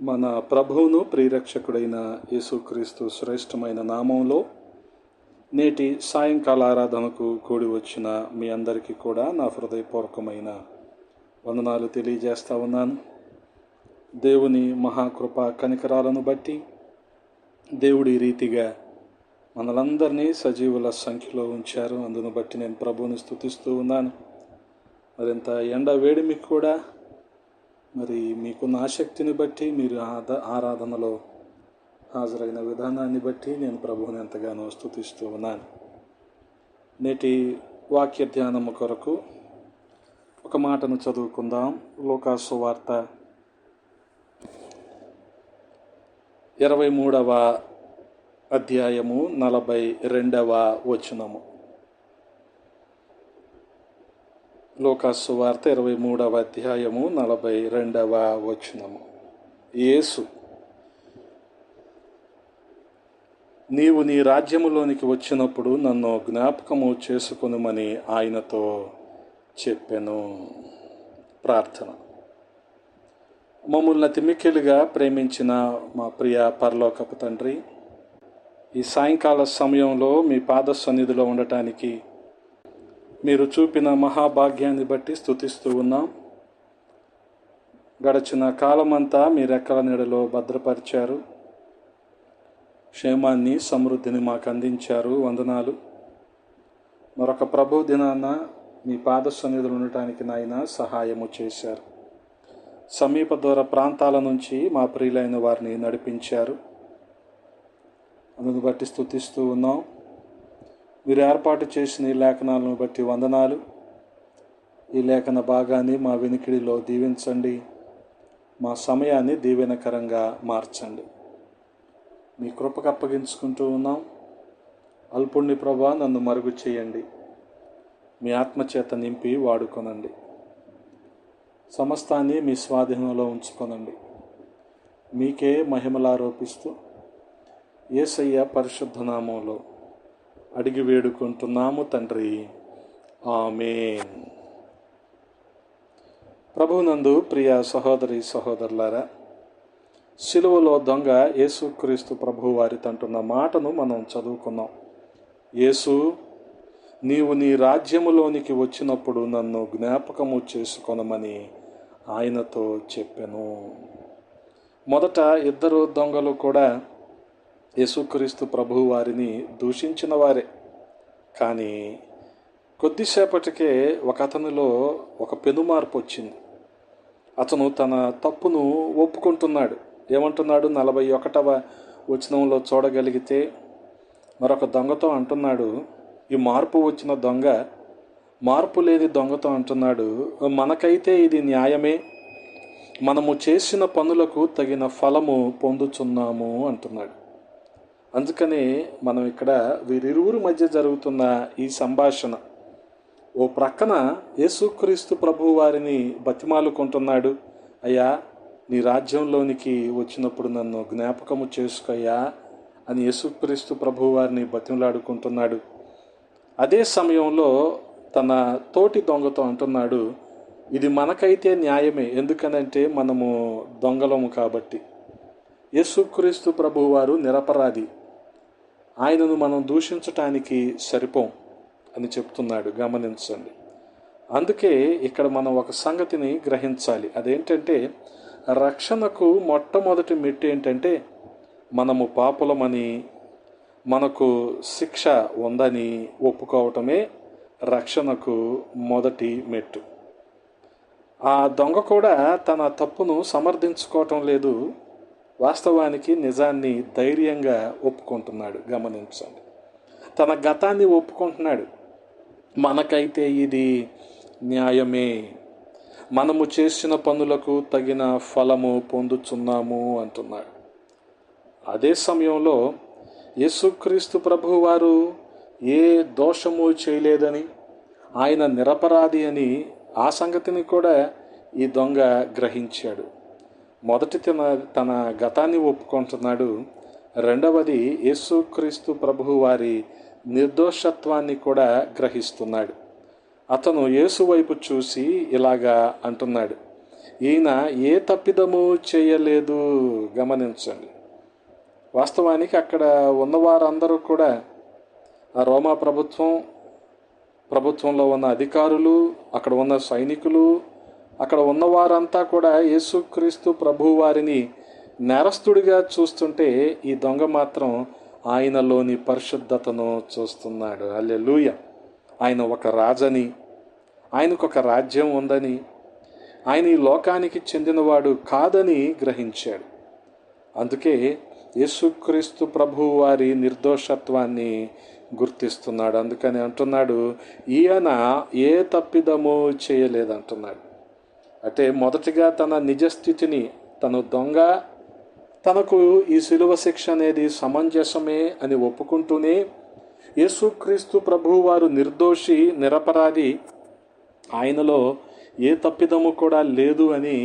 మన ప్రభువును ప్రియరక్షకుడైన యేసుక్రీస్తు శ్రేష్టమైన నామంలో నేటి సాయంకాల ఆరాధనకు కూడి వచ్చిన మీ అందరికీ కూడా నా హృదయపూర్వకమైన వందనాలు తెలియజేస్తా ఉన్నాను. దేవుని మహాకృప కనికరాలను బట్టి దేవుడి రీతిగా మనలందరినీ సజీవుల సంఖ్యలో ఉంచారు. అందును బట్టి నేను ప్రభువుని స్తుతిస్తూ ఉన్నాను. మరింత ఎండ వేడిమికి కూడా మరి మీకున్న ఆసక్తిని బట్టి మీరు ఆరాధనలో హాజరైన విధానాన్ని బట్టి నేను ప్రభువుని ఎంతగానో స్తుతిస్తూ ఉన్నాను. నేటి వాక్య ధ్యానము కొరకు ఒక మాటను చదువుకుందాం. లూకా సువార్త 23వ అధ్యాయము 42వ వచనము. లూకా సువార్త 23వ అధ్యాయము 42వ వచనము. యేసు, నీవు నీ రాజ్యములోనికి వచ్చినప్పుడు నన్ను జ్ఞాపకము చేసుకొనుమని ఆయనతో చెప్పెను. ప్రార్థన. మమ్మల్ని తిమిక్కిలుగా ప్రేమించిన మా ప్రియ పరలోకపు తండ్రి, ఈ సాయంకాల సమయంలో మీ పాద సన్నిధిలో ఉండటానికి మీరు చూపిన మహాభాగ్యాన్ని బట్టి స్తుతిస్తూ ఉన్నాం. గడిచిన కాలమంతా మీ రెక్కల నీడలో భద్రపరిచారు. క్షేమాన్ని, సమృద్ధిని మాకు అందించారు. వందనాలు. మరొక ప్రభు దినాన మీ పాద సన్నిధిలో ఉండటానికి నాయన సహాయము చేశారు. సమీప దూర ప్రాంతాల నుంచి మా ప్రియులైన వారిని నడిపించారు. అందును బట్టి స్తుతిస్తూ ఉన్నాం. మీరు ఏర్పాటు చేసిన ఈ లేఖనాలను బట్టి వందనాలు. ఈ లేఖన భాగాన్ని మా వినికిడిలో దీవించండి. మా సమయాన్ని దీవెనకరంగా మార్చండి. మీ కృపకు అప్పగించుకుంటూ ఉన్నాం. అల్పుణ్ణి ప్రభా, నన్ను మరుగు చేయండి. మీ ఆత్మచేత నింపి వాడుకొనండి. సమస్తాన్ని మీ స్వాధీనంలో ఉంచుకొనండి. మీకే మహిమలారోపిస్తూ యేసయ్య పరిశుద్ధ నామంలో అడిగి వేడుకుంటున్నాము తండ్రి. ఆమేన్. ప్రభువునందు ప్రియ సహోదరి సహోదరులారా, సిలువలో దొంగ యేసుక్రీస్తు ప్రభువు వారితో అంటున్న మాటను మనం చదువుకున్నాం. యేసు, నీవు నీ రాజ్యములోనికి వచ్చినప్పుడు నన్ను జ్ఞాపకము చేసుకొనమని ఆయనతో చెప్పెను. మొదట ఇద్దరు దొంగలు కూడా యేసుక్రీస్తు ప్రభువు వారిని దూషించిన వారే. కానీ కొద్దిసేపటికే ఒక అతనిలో ఒక పెనుమార్పు వచ్చింది. అతను తన తప్పును ఒప్పుకుంటున్నాడు. ఏమంటున్నాడు? 41వ వచనంలో చూడగలిగితే మరొక దొంగతో అంటున్నాడు. ఈ మార్పు వచ్చిన దొంగ మార్పు లేని దొంగతో అంటున్నాడు, మనకైతే ఇది న్యాయమే, మనము చేసిన పనులకు తగిన ఫలము పొందుచున్నాము అంటున్నాడు. అందుకనే మనం ఇక్కడ వీరిరువురి మధ్య జరుగుతున్న ఈ సంభాషణ, ఓ ప్రక్కన యేసుక్రీస్తు ప్రభువు వారిని బతిమాలుకుంటున్నాడు. అయ్యా, నీ రాజ్యంలోనికి వచ్చినప్పుడు నన్ను జ్ఞాపకము చేసుకోయ్యా అని యేసుక్రీస్తు ప్రభువు వారిని బతిమలాడుకుంటున్నాడు. అదే సమయంలో తన తోటి దొంగతో అంటున్నాడు, ఇది మనకైతే న్యాయమే, ఎందుకనంటే మనము దొంగలము కాబట్టి. యేసుక్రీస్తు ప్రభువు వారు నిరపరాధి, ఆయనను మనం దూషించటానికి సరిపోం అని చెప్తున్నాడు. గమనించండి. అందుకే ఇక్కడ మనం ఒక సంగతిని గ్రహించాలి. అదేంటంటే, రక్షణకు మొట్టమొదటి మెట్టు ఏంటంటే, మనము పాపులమని, మనకు శిక్ష ఉందని ఒప్పుకోవటమే రక్షణకు మొదటి మెట్టు. ఆ దొంగ కూడా తన తప్పును సమర్థించుకోవటం లేదు, వాస్తవానికి నిజాన్ని ధైర్యంగా ఒప్పుకుంటున్నాడు. గమనించండి. తన గతాన్ని ఒప్పుకుంటున్నాడు. మనకైతే ఇది న్యాయమే, మనము చేసిన పనులకు తగిన ఫలము పొందుచున్నాము అంటున్నాడు. అదే సమయంలో యేసుక్రీస్తు ప్రభువు వారు ఏ దోషము చేయలేదని, ఆయన నిరపరాధి అని ఆ సంగతిని కూడా ఈ దొంగ గ్రహించాడు. మొదటి తన గతాన్ని ఒప్పుకుంటున్నాడు. రెండవది యేసుక్రీస్తు ప్రభువు వారి నిర్దోషత్వాన్ని కూడా గ్రహిస్తున్నాడు. అతను యేసు వైపు చూసి ఇలాగా అంటున్నాడు, ఈయన ఏ తప్పిదము చేయలేదు. గమనించండి. వాస్తవానికి అక్కడ ఉన్నవారందరూ కూడా ఆ రోమా ప్రభుత్వంలో ఉన్న అధికారులు, అక్కడ ఉన్న సైనికులు, అక్కడ ఉన్నవారంతా కూడా యేసుక్రీస్తు ప్రభువు వారిని నేరస్తుడిగా చూస్తుంటే, ఈ దొంగ మాత్రం ఆయనలోని పరిశుద్ధతను చూస్తున్నాడు. హల్లెలూయా. ఆయన ఒక రాజని, ఆయనకు ఒక రాజ్యం ఉందని, ఆయన ఈ లోకానికి చెందినవాడు కాదని గ్రహించాడు. అందుకే యేసుక్రీస్తు ప్రభువు వారి నిర్దోషత్వాన్ని గుర్తిస్తున్నాడు. అందుకని అంటున్నాడు, ఈయన ఏ తప్పిదము చేయలేదంటున్నాడు. అంటే మొదటిగా తన నిజస్థితిని, తను దొంగ, తనకు ఈ శిలువ శిక్ష అనేది సమంజసమే అని ఒప్పుకుంటూనే యేసుక్రీస్తు ప్రభువు వారు నిర్దోషి, నిరపరాధి, ఆయనలో ఏ తప్పిదము కూడా లేదు అని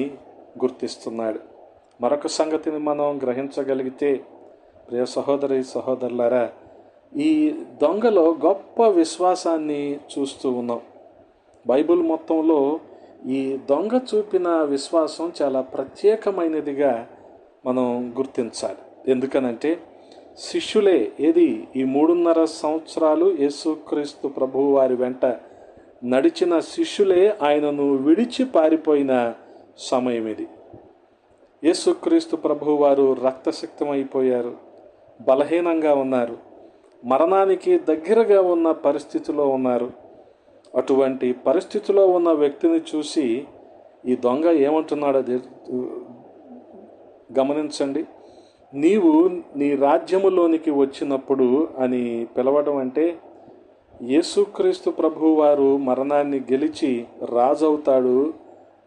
గుర్తిస్తున్నాడు. మరొక సంగతిని మనం గ్రహించగలిగితే, ప్రియ సహోదరి సహోదరులారా, ఈ దొంగలో గొప్ప విశ్వాసాన్ని చూస్తూ ఉన్నాం. బైబిల్ మొత్తంలో ఈ దొంగ చూపిన విశ్వాసం చాలా ప్రత్యేకమైనదిగా మనం గుర్తించాలి. ఎందుకనంటే శిష్యులే ఈ 3.5 సంవత్సరాలు యేసుక్రీస్తు ప్రభువు వారి వెంట నడిచిన శిష్యులే ఆయనను విడిచి పారిపోయిన సమయం ఇది. యేసుక్రీస్తు ప్రభువు వారు రక్తసిక్తమైపోయారు, బలహీనంగా ఉన్నారు, మరణానికి దగ్గరగా ఉన్న పరిస్థితిలో ఉన్నారు. అటువంటి పరిస్థితిలో ఉన్న వ్యక్తిని చూసి ఈ దొంగ ఏమంటున్నాడో గమనించండి. నీవు నీ రాజ్యములోనికి వచ్చినప్పుడు అని పిలవడం అంటే, యేసుక్రీస్తు ప్రభువు వారు మరణాన్ని గెలిచి రాజవుతాడు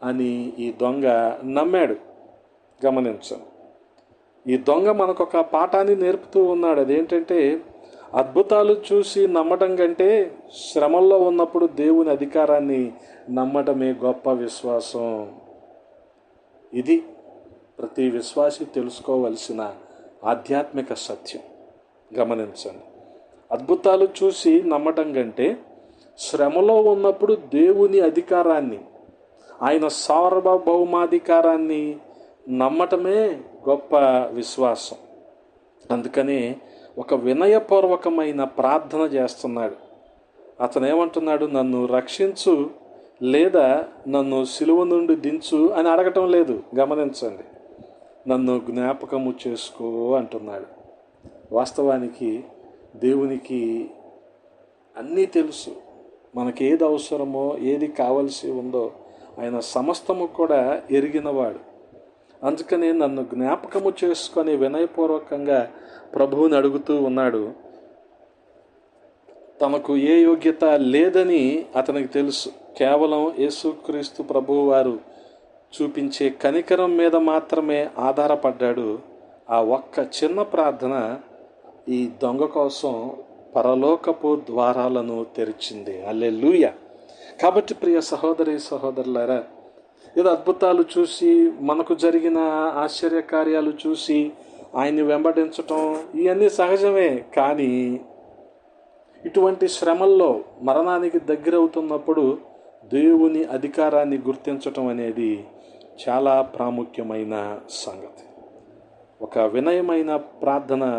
అని ఈ దొంగ నమ్మాడు. గమనించండి. ఈ దొంగ మనకొక పాఠాన్ని నేర్పుతూ ఉన్నాడు. అదేంటంటే, అద్భుతాలు చూసి నమ్మటం కంటే శ్రమల్లో ఉన్నప్పుడు దేవుని అధికారాన్ని నమ్మటమే గొప్ప విశ్వాసం. ఇది ప్రతి విశ్వాసి తెలుసుకోవలసిన ఆధ్యాత్మిక సత్యం. గమనించండి. అద్భుతాలు చూసి నమ్మటం కంటే శ్రమలో ఉన్నప్పుడు దేవుని అధికారాన్ని, ఆయన సార్వభౌమాధికారాన్ని నమ్మటమే గొప్ప విశ్వాసం. అందుకనే ఒక వినయపూర్వకమైన ప్రార్థన చేస్తున్నాడు. అతను ఏమంటున్నాడు? నన్ను రక్షించు, లేదా నన్ను సిలువ నుండి దించు అని అడగటం లేదు. గమనించండి. నన్ను జ్ఞాపకము చేసుకో అంటున్నాడు. వాస్తవానికి దేవునికి అన్నీ తెలుసు. మనకి ఏది అవసరమో, ఏది కావలసి ఉందో ఆయన సమస్తము కూడా ఎరిగినవాడు. అందుకని నన్ను జ్ఞాపకము చేసుకొని వినయపూర్వకంగా ప్రభువుని అడుగుతూ ఉన్నాడు. తమకు ఏ యోగ్యత లేదని అతనికి తెలుసు. కేవలం యేసుక్రీస్తు ప్రభువు వారు చూపించే కనికరం మీద మాత్రమే ఆధారపడ్డాడు. ఆ ఒక్క చిన్న ప్రార్థన ఈ దొంగ కోసం పరలోకపు ద్వారాలను తెరిచింది. హల్లెలూయా. కాబట్టి ప్రియ సహోదరి సహోదరులారా, ఏదో అద్భుతాలు చూసి, మనకు జరిగిన ఆశ్చర్యకార్యాలు చూసి ఆయన్ని వెంబడించటం ఇవన్నీ సహజమే. కానీ ఇటువంటి శ్రమల్లో మరణానికి దగ్గరవుతున్నప్పుడు దేవుని అధికారాన్ని గుర్తించటం అనేది చాలా ప్రాముఖ్యమైన సంగతి. ఒక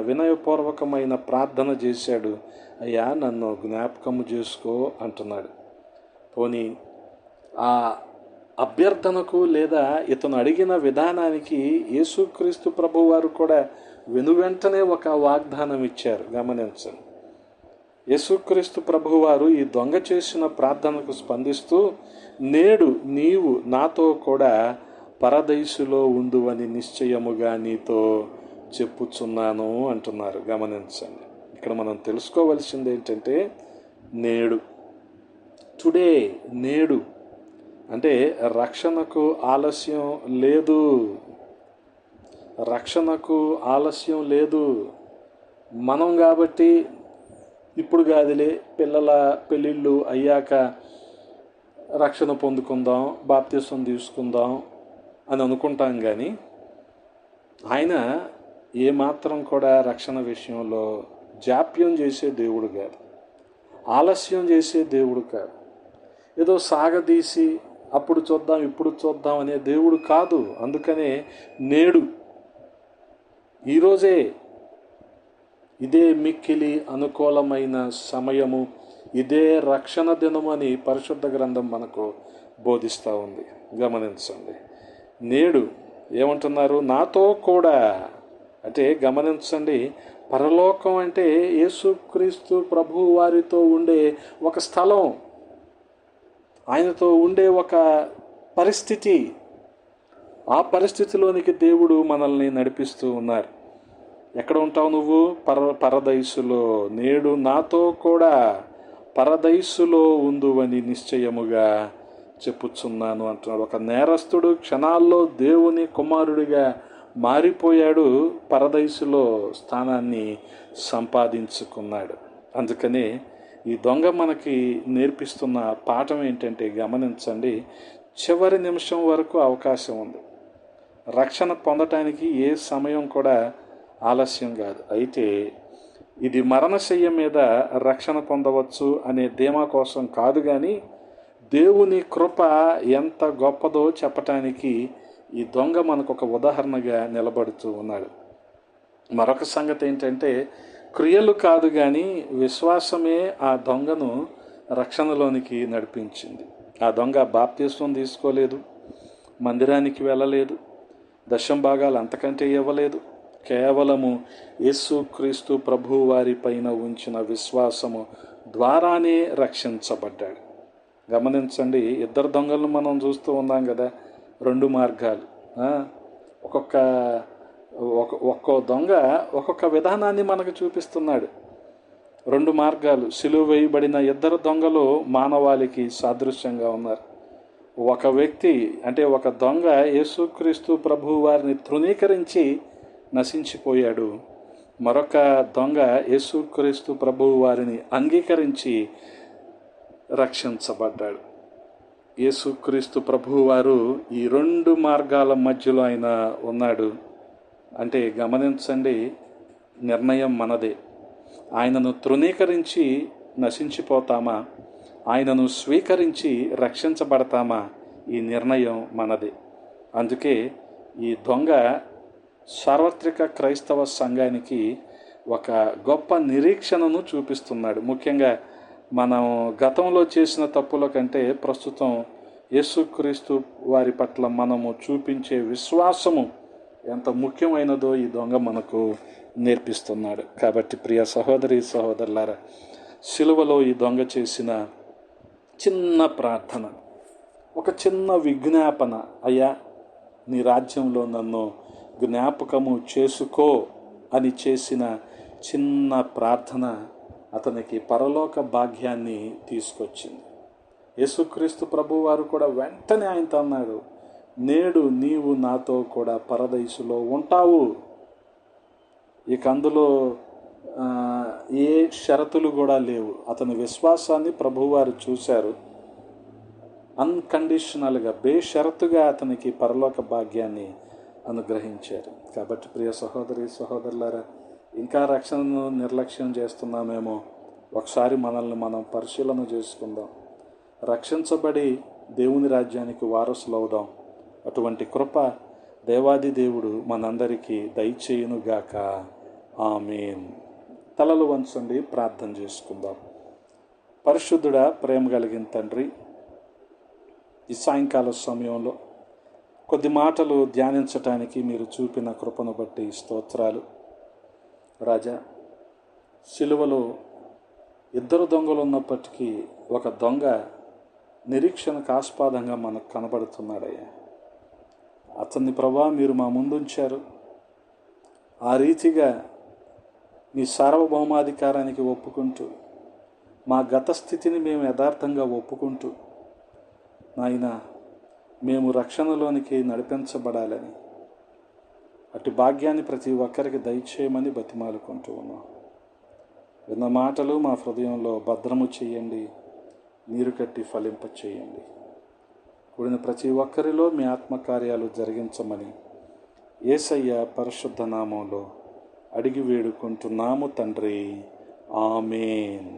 వినయపూర్వకమైన ప్రార్థన చేశాడు. అయ్యా, నన్ను జ్ఞాపకము చేసుకో అంటున్నాడు. పోనీ ఆ అభ్యర్థనకు లేదా ఇతను అడిగిన విధానానికి యేసుక్రీస్తు ప్రభు వారు కూడా వెనువెంటనే ఒక వాగ్దానం ఇచ్చారు. గమనించండి. యేసుక్రీస్తు ప్రభు వారు ఈ దొంగ చేసిన ప్రార్థనకు స్పందిస్తూ, నేడు నీవు నాతో కూడా పరదైసులో ఉందువని నిశ్చయముగా నీతో చెప్పుచున్నాను అంటున్నారు. గమనించండి. ఇక్కడ మనం తెలుసుకోవలసింది ఏంటంటే, టుడే, నేడు అంటే రక్షణకు ఆలస్యం లేదు. రక్షణకు ఆలస్యం లేదు. మనం కాబట్టి ఇప్పుడు కాదులే, పిల్లల పెళ్ళిళ్ళు అయ్యాక రక్షణ పొందుకుందాం, బాప్తిసం తీసుకుందాం అని అనుకుంటాం. కానీ ఆయన ఏమాత్రం కూడా రక్షణ విషయంలో జాప్యం చేసే దేవుడు కాదు, ఆలస్యం చేసే దేవుడు కాదు. ఏదో సాగదీసి అప్పుడు చూద్దాం ఇప్పుడు చూద్దాం అనే దేవుడు కాదు. అందుకనే నేడు, ఈరోజే, ఇదే మిక్కిలి అనుకూలమైన సమయము, ఇదే రక్షణ దినము అని పరిశుద్ధ గ్రంథం మనకు బోధిస్తూ ఉంది. గమనించండి. నేడు ఏమంటున్నారు? నాతో కూడా. అంటే గమనించండి, పరలోకం అంటే యేసుక్రీస్తు ప్రభు వారితో ఉండే ఒక స్థలం, ఆయనతో ఉండే ఒక పరిస్థితి. ఆ పరిస్థితిలోనికి దేవుడు మనల్ని నడిపిస్తూ ఉన్నారు. ఎక్కడ ఉంటావు నువ్వు? పరదైసులో. నేడు నాతో కూడా పరదైసులో ఉందువని నిశ్చయముగా చెప్పుచున్నాను అంటున్నాడు. ఒక నేరస్తుడు క్షణాల్లో దేవుని కుమారుడిగా మారిపోయాడు, పరదైసులో స్థానాన్ని సంపాదించుకున్నాడు. అందుకనే ఈ దొంగ మనకి నేర్పిస్తున్న పాఠం ఏంటంటే, గమనించండి, చివరి నిమిషం వరకు అవకాశం ఉంది. రక్షణ పొందటానికి ఏ సమయం కూడా ఆలస్యం కాదు. అయితే ఇది మరణశయ్య మీద రక్షణ పొందవచ్చు అనే ధీమా కోసం కాదు, కానీ దేవుని కృప ఎంత గొప్పదో చెప్పటానికి ఈ దొంగ మనకు ఒక ఉదాహరణగా నిలబడుతూ ఉన్నాడు. మరొక సంగతి ఏంటంటే, క్రియలు కాదు కానీ విశ్వాసమే ఆ దొంగను రక్షణలోనికి నడిపించింది. ఆ దొంగ బాప్తిస్మం తీసుకోలేదు, మందిరానికి వెళ్ళలేదు, దశంభాగాలు అంతకంటే ఇవ్వలేదు. కేవలము యేసుక్రీస్తు ప్రభు వారి పైన ఉంచిన విశ్వాసము ద్వారానే రక్షించబడ్డాడు. గమనించండి, ఇద్దరు దొంగలను మనం చూస్తూ ఉన్నాం కదా, రెండు మార్గాలు. ఒక్కో దొంగ ఒక్కొక్క విధానాన్ని మనకు చూపిస్తున్నాడు. రెండు మార్గాలు. సిలువ వేయబడిన ఇద్దరు దొంగలు మానవాళికి సాదృశ్యంగా ఉన్నారు. ఒక వ్యక్తి అంటే ఒక దొంగ యేసుక్రీస్తు ప్రభు వారిని తృణీకరించి నశించిపోయాడు. మరొక దొంగ యేసుక్రీస్తు ప్రభువు వారిని అంగీకరించి రక్షించబడ్డాడు. యేసుక్రీస్తు ప్రభువు వారు ఈ రెండు మార్గాల మధ్యలో ఆయన ఉన్నాడు. అంటే గమనించండి, నిర్ణయం మనదే. ఆయనను తృణీకరించి నశించిపోతామా, ఆయనను స్వీకరించి రక్షించబడతామా, ఈ నిర్ణయం మనదే. అందుకే ఈ దొంగ సార్వత్రిక క్రైస్తవ సంఘానికి ఒక గొప్ప నిరీక్షణను చూపిస్తున్నాడు. ముఖ్యంగా మనం గతంలో చేసిన తప్పుల కంటే ప్రస్తుతం యేసుక్రీస్తు వారి పట్ల మనము చూపించే విశ్వాసము ఎంత ముఖ్యమైనదో ఈ దొంగ మనకు నేర్పిస్తున్నాడు. కాబట్టి ప్రియ సహోదరి సహోదరులారా, సిలువలో ఈ దొంగ చేసిన చిన్న ప్రార్థన, ఒక చిన్న విజ్ఞాపన, అయ్యా నీ రాజ్యంలో నన్ను జ్ఞాపకము చేసుకో అని చేసిన చిన్న ప్రార్థన అతనికి పరలోక భాగ్యాన్ని తీసుకొచ్చింది. యేసుక్రీస్తు ప్రభు వారు కూడా వెంటనే ఆయనతో అన్నాడు, నేడు నీవు నాతో కూడా పరదైసులో ఉంటావు. ఇక అందులో ఏ షరతులు కూడా లేవు. అతని విశ్వాసాన్ని ప్రభువారు చూశారు. అన్కండిషనల్గా, బేషరతుగా అతనికి పరలోక భాగ్యాన్ని అనుగ్రహించారు. కాబట్టి ప్రియ సహోదరి సహోదరులారా, ఇంకా రక్షణను నిర్లక్ష్యం చేస్తున్నామేమో, ఒకసారి మనల్ని మనం పరిశీలన చేసుకుందాం. రక్షించబడి దేవుని రాజ్యానికి వారసులవుదాం. అటువంటి కృప దేవాది దేవుడు మనందరికీ దయచేయునుగాక. ఆమేన్. తలలు వంచండి, ప్రార్థన చేసుకుందాం. పరిశుద్ధుడా, ప్రేమ కలిగిన తండ్రి, ఈ సాయంకాల సమయంలో కొద్ది మాటలు ధ్యానించటానికి మీరు చూపిన కృపను బట్టి స్తోత్రాలు. రాజా, సిలువలో ఇద్దరు దొంగలు ఉన్నప్పటికీ ఒక దొంగ నిరీక్షణకు ఆస్పదంగా మనకు కనబడుతున్నాడయ్యా. అతన్ని ప్రభా మీరు మా ముందుంచారు. ఆ రీతిగా మీ సార్వభౌమాధికారానికి ఒప్పుకుంటూ, మా గత స్థితిని మేము యథార్థంగా ఒప్పుకుంటూ, నాయన మేము రక్షణలోనికి నడిపించబడాలని, అటు భాగ్యాన్ని ప్రతి ఒక్కరికి దయచేయమని బతిమాలుకుంటూ ఉన్నాం. విన్న మాటలు మా హృదయంలో భద్రము చేయండి, నీరు కట్టి ఫలింప చేయండి. కూడిన ప్రతి ఒక్కరిలో మీ ఆత్మకార్యాలు జరిగించమని యేసయ్య పరిశుద్ధ నామంలో అడిగి వేడుకుంటున్నాము తండ్రి. ఆమేన్.